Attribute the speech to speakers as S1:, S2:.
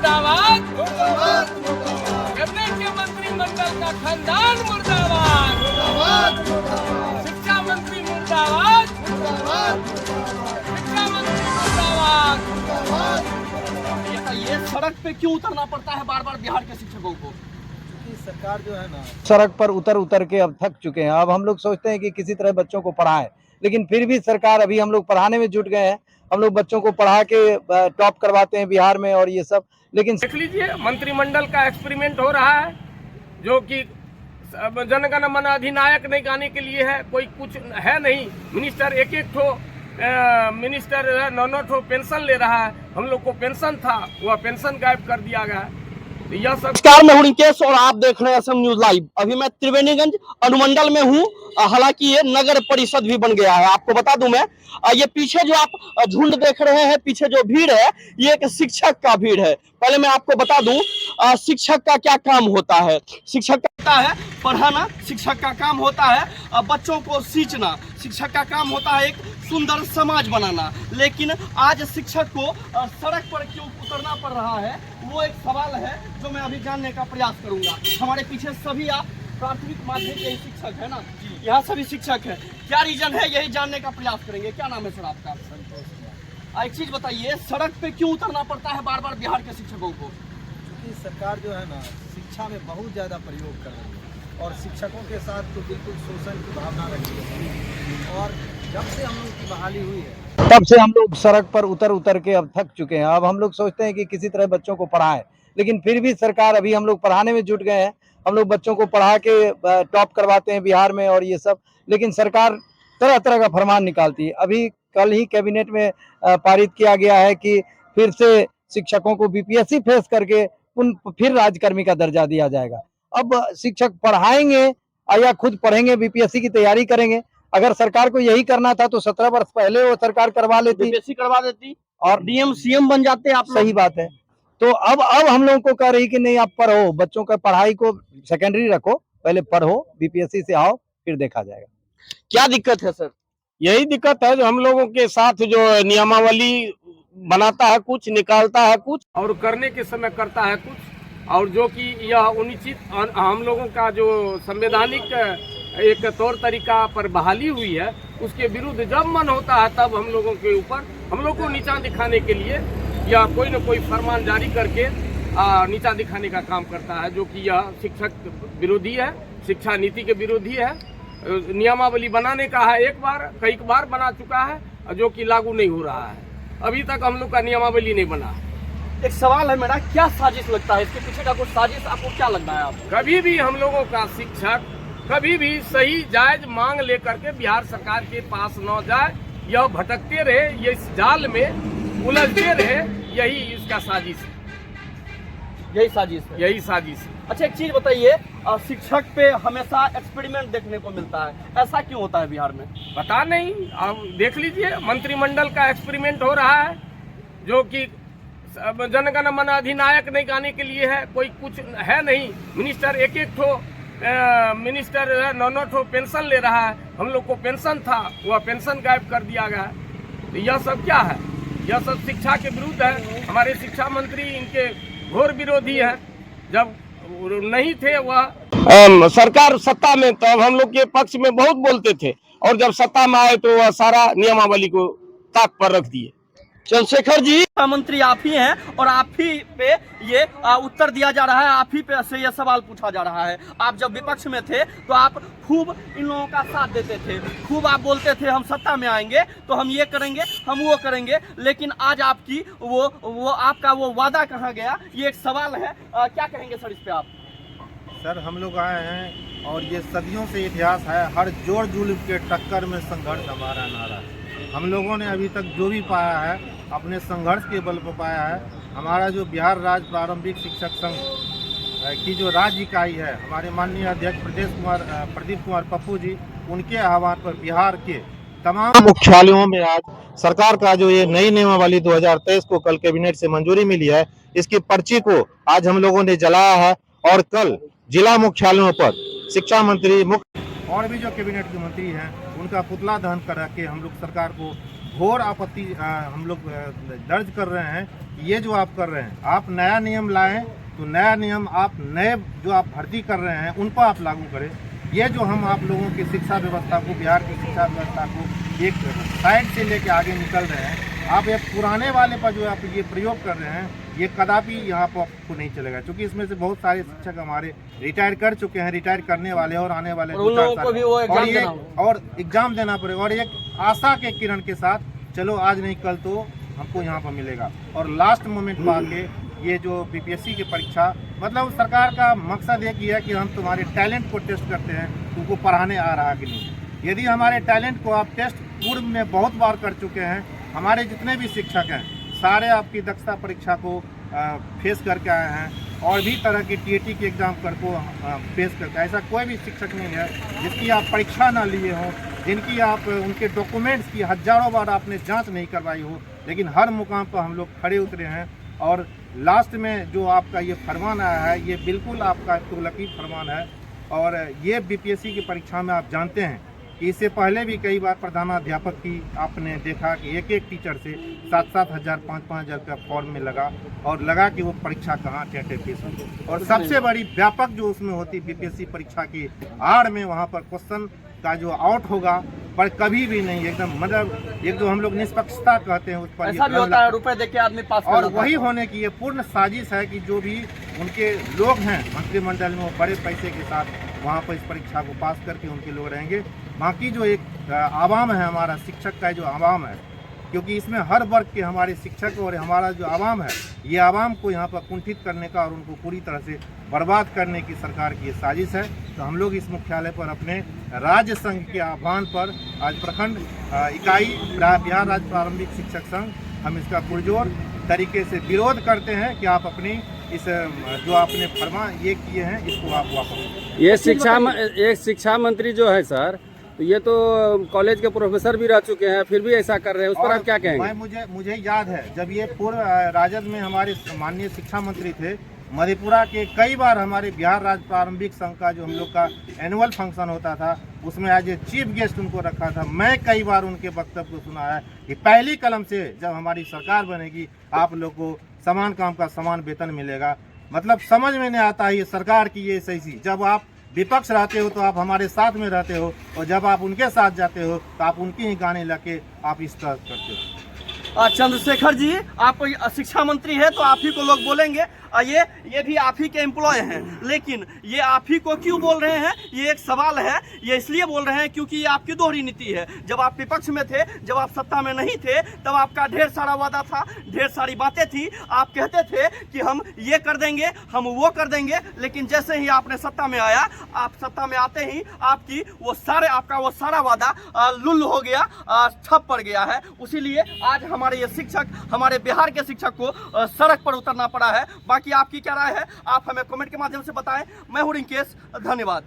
S1: मुर्दाबाद मुर्दाबाद मुर्दाबाद। कैबिनेट के मंत्रिमंडल का खानदान मुर्दाबाद मुर्दाबाद मुर्दाबाद। शिक्षा मंत्री मुर्दाबाद मुर्दाबाद मुर्दाबाद। शिक्षा मंत्री मुर्दाबाद मुर्दाबाद।
S2: ये सड़क पे क्यों उतरना पड़ता है बार बार बिहार के शिक्षकों को?
S3: सरकार जो है ना, सड़क पर उतर के अब थक चुके हैं। अब हम लोग सोचते हैं कि किसी तरह बच्चों को पढ़ाएं, लेकिन फिर भी सरकार, अभी हम लोग पढ़ाने में जुट गए हैं। हम लोग बच्चों को पढ़ा के टॉप करवाते हैं बिहार में और ये सब, लेकिन
S1: देख लीजिए मंत्रिमंडल का एक्सपेरिमेंट हो रहा है जो कि जनगण मन अधिनायक नहीं गाने के लिए है। कोई कुछ है नहीं, मिनिस्टर एक ठो मिनिस्टर 9 ठो पेंशन ले रहा है। हम लोग को पेंशन था, वह पेंशन गायब कर दिया गया। तो यह सब।
S2: नमस्कार, मैं हूं रिंकेश और आप देख रहे हैं असम न्यूज लाइव। अभी मैं त्रिवेणीगंज अनुमंडल में हूं। हालांकि ये नगर परिषद भी बन गया है। आपको बता दूं मैं, ये पीछे जो आप झुंड देख रहे हैं, पीछे जो भीड़ है, ये एक शिक्षक का भीड़ है। पहले मैं आपको बता दूं शिक्षक का क्या काम होता है। शिक्षक का होता है पढ़ाना, शिक्षक का काम होता है बच्चों को सींचना, शिक्षक का काम होता है एक सुंदर समाज बनाना। लेकिन आज शिक्षक को सड़क पर क्यों उतरना पड़ रहा है, वो एक सवाल है जो मैं अभी जानने का प्रयास करूंगा। हमारे पीछे सभी आप प्राथमिक माध्यमिक के शिक्षक है ना, यहाँ सभी शिक्षक है। क्या रीजन है, यही जानने का प्रयास करेंगे। क्या नाम है सर आपका? एक चीज बताइए, सड़क पे क्यों उतरना पड़ता है बार बार बिहार के शिक्षकों को?
S3: क्योंकि सरकार जो है ना, शिक्षा में बहुत ज़्यादा प्रयोग कर रही है और शिक्षकों के साथ तो बिल्कुल शोषण की भावना रखी है। और जब से हम लोग की बहाली हुई है, तब से हम लोग सड़क पर उतर के अब थक चुके हैं। अब हम लोग सोचते हैं कि किसी तरह बच्चों को पढ़ाएं, लेकिन फिर भी सरकार, अभी हम लोग पढ़ाने में जुट गए हैं। हम लोग बच्चों को पढ़ा के टॉप करवाते हैं बिहार में और ये सब, लेकिन सरकार तरह तरह का फरमान निकालती है। अभी कल ही कैबिनेट में पारित किया गया है कि फिर से शिक्षकों को बीपीएससी फेस करके फिर राज्यकर्मी का दर्जा दिया जाएगा। अब शिक्षक पढ़ाएंगे या खुद पढ़ेंगे, बीपीएससी की तैयारी करेंगे। अगर सरकार को यही करना था तो 17 वर्ष पहले वो सरकार करवा लेती,
S2: बीपीएससी करवा देती और डीएम सीएम बन जाते आप।
S3: सही बात है। तो अब हम लोगों को कह रही कि नहीं, आप पढ़ो, बच्चों का पढ़ाई को सेकेंडरी रखो, पहले पढ़ो, बीपीएससी से आओ, फिर देखा जाएगा।
S2: क्या दिक्कत है सर?
S1: यही दिक्कत है जो हम लोगों के साथ जो नियमावली बनाता है कुछ, निकालता है कुछ और करने के समय करता है कुछ, और जो कि यह उचित हम लोगों का जो संवैधानिक एक तौर तरीका पर बहाली हुई है, उसके विरुद्ध जब मन होता है तब हम लोगों के ऊपर, हम लोग को नीचा दिखाने के लिए या कोई न कोई फरमान जारी करके नीचा दिखाने का काम करता है, जो कि यह शिक्षक विरोधी है, शिक्षा नीति के विरोधी है। नियमावली बनाने का है, एक बार कई बार बना चुका है, जो कि लागू नहीं हो रहा है। अभी तक हम लोग का नियमावली नहीं बना।
S2: एक सवाल है मेरा, क्या साजिश लगता है इसके पीछे का? कुछ साजिश आपको क्या लगता है? आपको
S1: कभी भी हम लोगों का शिक्षक कभी भी सही जायज मांग लेकर के बिहार सरकार के पास न जाए, यह भटकते रहे, ये इस जाल में उलझते रहे, यही इसका साजिश है।
S2: यही साजिश है,
S1: यही साजिश है।
S2: अच्छा एक चीज बताइए, शिक्षक पे हमेशा एक्सपेरिमेंट देखने को मिलता है, ऐसा क्यों होता है बिहार में?
S1: पता नहीं, अब देख लीजिए मंत्रिमंडल का एक्सपेरिमेंट हो रहा है जो कि जनगण मन अधिनायक नहीं गाने के लिए है। कोई कुछ है नहीं, मिनिस्टर एक ठो मिनिस्टर 9 ठो पेंशन ले रहा है। हम लोग को पेंशन था, वह पेंशन गायब कर दिया गया। तो यह सब क्या है? यह सब शिक्षा के विरुद्ध है। हमारे शिक्षा मंत्री इनके घोर विरोधी है। जब नहीं थे वह सरकार सत्ता में, तब हम लोग के पक्ष में बहुत बोलते थे, और जब सत्ता में आए तो वह सारा नियमावली को ताक पर रख दिए।
S2: चंद्रशेखर जी, मंत्री आप ही हैं और आप ही पे ये उत्तर दिया जा रहा है, आप ही पे से ये सवाल पूछा जा रहा है। आप जब विपक्ष में थे तो आप खूब इन लोगों का साथ देते थे, खूब आप बोलते थे हम सत्ता में आएंगे तो हम ये करेंगे, हम वो करेंगे, लेकिन आज आपकी वो आपका वो वादा कहाँ गया, ये एक सवाल है। क्या कहेंगे सर इस पे आप?
S4: सर, हम लोग आए हैं और ये सदियों से इतिहास है, हर जोड़ जुल्म के टक्कर में संघर्ष हमारा नारा है। हम लोगों ने अभी तक जो भी पाया है अपने संघर्ष के बल पर पाया है। हमारा जो बिहार राज्य प्रारंभिक शिक्षक संघ की जो राज्य इकाई है, हमारे माननीय अध्यक्ष प्रदीप कुमार पप्पू जी, उनके आह्वान पर बिहार के तमाम मुख्यालयों में आज सरकार का जो ये नई नियमावली 2023 को कल कैबिनेट से मंजूरी मिली है, इसकी पर्ची को आज हम लोगों ने जलाया है और कल जिला मुख्यालयों पर शिक्षा मंत्री और भी जो कैबिनेट के मंत्री हैं उनका पुतला दहन करा के हम लोग सरकार को घोर आपत्ति हम लोग दर्ज कर रहे हैं कि ये जो आप कर रहे हैं, आप नया नियम लाएं तो नया नियम आप नए जो आप भर्ती कर रहे हैं उन पर आप लागू करें। ये जो हम आप लोगों की शिक्षा व्यवस्था को, बिहार की शिक्षा व्यवस्था को एक साइड से लेके आगे निकल रहे हैं, आप ये पुराने वाले पर जो आप ये प्रयोग कर रहे हैं, ये कदापि यहाँ पर आपको नहीं चलेगा, क्योंकि इसमें से बहुत सारे शिक्षक हमारे रिटायर कर चुके हैं, रिटायर करने वाले और आने वाले
S2: उन लोगों को भी वो
S4: एग्जाम देना पड़ेगा और एक आशा के किरण के साथ, चलो आज नहीं कल तो हमको यहाँ पर मिलेगा। और लास्ट मोमेंट पर आके ये जो बीपीएससी की परीक्षा, मतलब सरकार का मकसद एक ही है कि हम तुम्हारे टैलेंट को टेस्ट करते हैं, तुमको पढ़ाने आ रहा कि नहीं। यदि हमारे टैलेंट को आप टेस्ट पूर्व में बहुत बार कर चुके हैं, हमारे जितने भी शिक्षक हैं सारे आपकी दक्षता परीक्षा को फेस करके आए हैं और भी तरह की टीएटी के एग्जाम को फेस करके, ऐसा कोई भी शिक्षक नहीं है जिसकी आप परीक्षा ना लिए हों, जिनकी आप उनके डॉक्यूमेंट्स की हजारों बार आपने जांच नहीं करवाई हो, लेकिन हर मुकाम पर हम लोग खड़े उतरे हैं। और लास्ट में जो आपका ये फरमान आया है, ये बिल्कुल आपका तुगलकी फरमान है। और ये बीपीएससी की परीक्षा में आप जानते हैं कि इससे पहले भी कई बार प्रधानाध्यापक की आपने देखा कि एक एक टीचर से 7-7 हज़ार 5-5 हज़ार का फॉर्म में लगा और लगा कि वो परीक्षा कहाँ टेटे फेस होगी। और सबसे बड़ी व्यापक जो उसमें होती बीपीएससी परीक्षा की आड़ में, वहाँ पर क्वेश्चन का जो आउट होगा पर कभी भी नहीं, एकदम मतलब एक जो हम लोग निष्पक्षता कहते हैं उस पर
S2: ऐसा भी होता है, रुपए देके आदमी पास कर
S4: और
S2: लेता है।
S4: वही होने की ये पूर्ण साजिश है कि जो भी उनके लोग हैं मंत्रिमंडल में, वो बड़े पैसे के साथ वहाँ पर इस परीक्षा को पास करके उनके लोग रहेंगे। बाकी जो एक आवाम है, हमारा शिक्षक का जो आवाम है, क्योंकि इसमें हर वर्ग के हमारे शिक्षक और हमारा जो आवाम है, ये आवाम को यहाँ पर कुंठित करने का और उनको पूरी तरह से बर्बाद करने की सरकार की ये साजिश है। तो हम लोग इस मुख्यालय पर अपने राज्य संघ के आह्वान पर आज प्रखंड इकाई बिहार राज्य प्रारंभिक शिक्षक संघ, हम इसका पुरजोर तरीके से विरोध करते हैं कि आप अपनी इस जो आपने फरमान ये किए हैं इसको आप वापस।
S5: ये शिक्षा मंत्री जो है सर, तो ये तो कॉलेज के प्रोफेसर भी रह चुके हैं, फिर भी ऐसा कर रहे हैं, उस पर आप क्या कहेंगे?
S4: मुझे याद है जब ये पूर्व राजद में हमारे माननीय शिक्षा मंत्री थे, मधेपुरा के कई बार हमारे बिहार राज्य प्रारंभिक संघ का जो हम लोग का एनुअल फंक्शन होता था, उसमें एज ए चीफ गेस्ट उनको रखा था। मैं कई बार उनके वक्तव्य को सुना है कि पहली कलम से जब हमारी सरकार बनेगी आप लोग को समान काम का समान वेतन मिलेगा। मतलब समझ में नहीं आता है ये सरकार की ये सही। जब आप विपक्ष रहते हो तो आप हमारे साथ में रहते हो, और जब आप उनके साथ जाते हो तो आप उनके ही गाने लगे आप इस तरह करते हो।
S2: चंद्रशेखर जी, आप शिक्षा मंत्री है तो आप ही को लोग बोलेंगे, ये भी आप ही के एम्प्लॉय हैं, लेकिन ये आप ही को क्यों बोल रहे हैं, ये एक सवाल है। ये इसलिए बोल रहे हैं क्योंकि ये आपकी दोहरी नीति है। जब आप विपक्ष में थे, जब आप सत्ता में नहीं थे, तब आपका ढेर सारा वादा था, ढेर सारी बातें थी, आप कहते थे कि हम ये कर देंगे, हम वो कर देंगे, लेकिन जैसे ही आपने सत्ता में आया, आप सत्ता में आते ही आपकी आपका वो सारा वादा लुल हो गया, ठप पड़ गया है। इसीलिए आज हमारे ये शिक्षक, हमारे बिहार के शिक्षक को सड़क पर उतरना पड़ा है। बाकी आपकी क्या राय है, आप हमें कमेंट के माध्यम से बताएं। मैं हूं रिंकेश, धन्यवाद।